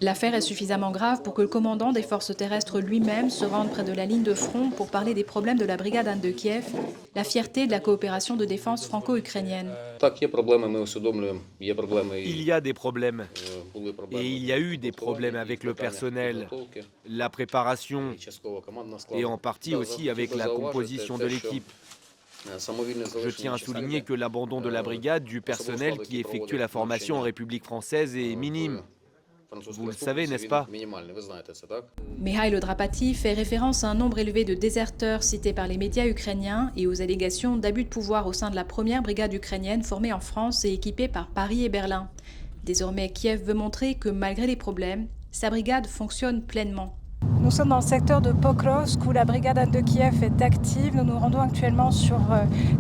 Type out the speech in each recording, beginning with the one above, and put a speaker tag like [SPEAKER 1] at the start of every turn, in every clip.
[SPEAKER 1] L'affaire est suffisamment grave pour que le commandant des forces terrestres lui-même se rende près de la ligne de front pour parler des problèmes de la brigade Anne de Kiev, la fierté de la coopération de défense franco-ukrainienne.
[SPEAKER 2] Так, є проблеми, ми усвідомлюємо, є проблеми
[SPEAKER 3] Il
[SPEAKER 2] і
[SPEAKER 3] y a des problèmes.
[SPEAKER 2] були проблеми.
[SPEAKER 3] Et il y a eu des
[SPEAKER 2] підготовлення,
[SPEAKER 3] problèmes
[SPEAKER 2] і
[SPEAKER 3] avec le
[SPEAKER 2] питання
[SPEAKER 3] personnel,
[SPEAKER 2] підготовки,
[SPEAKER 3] la préparation
[SPEAKER 2] і частково командного складу.
[SPEAKER 3] et en partie aussi avec la composition de l'équipe. Je tiens à souligner que l'abandon de la brigade du personnel qui effectue la formation en République française est minime. Vous le savez, n'est-ce pas?
[SPEAKER 1] Mikhail Drapati fait référence à un nombre élevé de déserteurs cités par les médias ukrainiens et aux allégations d'abus de pouvoir au sein de la première brigade ukrainienne formée en France et équipée par Paris et Berlin. Désormais, Kiev veut montrer que malgré les problèmes, sa brigade fonctionne pleinement.
[SPEAKER 4] Nous sommes dans le secteur de Pokrovsk où la brigade Anne de Kiev est active. Nous nous rendons actuellement sur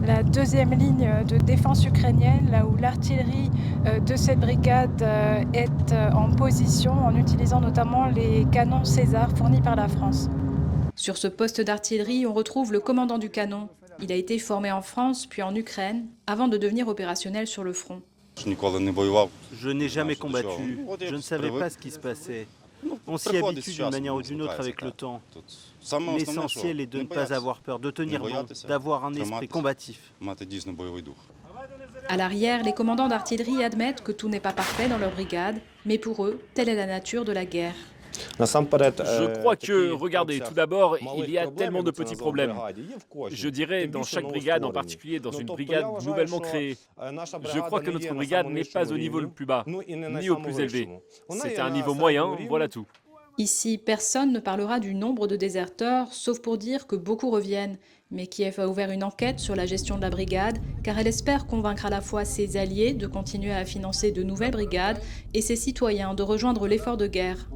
[SPEAKER 4] la deuxième ligne de défense ukrainienne, là où l'artillerie de cette brigade est en position en utilisant notamment les canons César fournis par la France.
[SPEAKER 1] Sur ce poste d'artillerie, on retrouve le commandant du canon. Il a été formé en France puis en Ukraine avant de devenir opérationnel sur le front.
[SPEAKER 5] Je n'ai jamais combattu, je ne savais pas ce qui se passait. On s'y habitue d'une manière ou d'une autre avec le temps. L'essentiel est de ne pas avoir peur, de tenir bon, d'avoir un esprit combatif.
[SPEAKER 1] À l'arrière, les commandants d'artillerie admettent que tout n'est pas parfait dans leur brigade, mais pour eux, telle est la nature de la guerre.
[SPEAKER 6] Je crois que, regardez, tout d'abord, il y a tellement de petits problèmes. Je dirais dans chaque brigade, en particulier dans une brigade nouvellement créée. Je crois que notre brigade n'est pas au niveau le plus bas, ni au plus élevé. C'est à un niveau moyen, voilà tout.
[SPEAKER 1] Ici, personne ne parlera du nombre de déserteurs, sauf pour dire que beaucoup reviennent. Mais Kiev a ouvert une enquête sur la gestion de la brigade, car elle espère convaincre à la fois ses alliés de continuer à financer de nouvelles brigades et ses citoyens de rejoindre l'effort de guerre.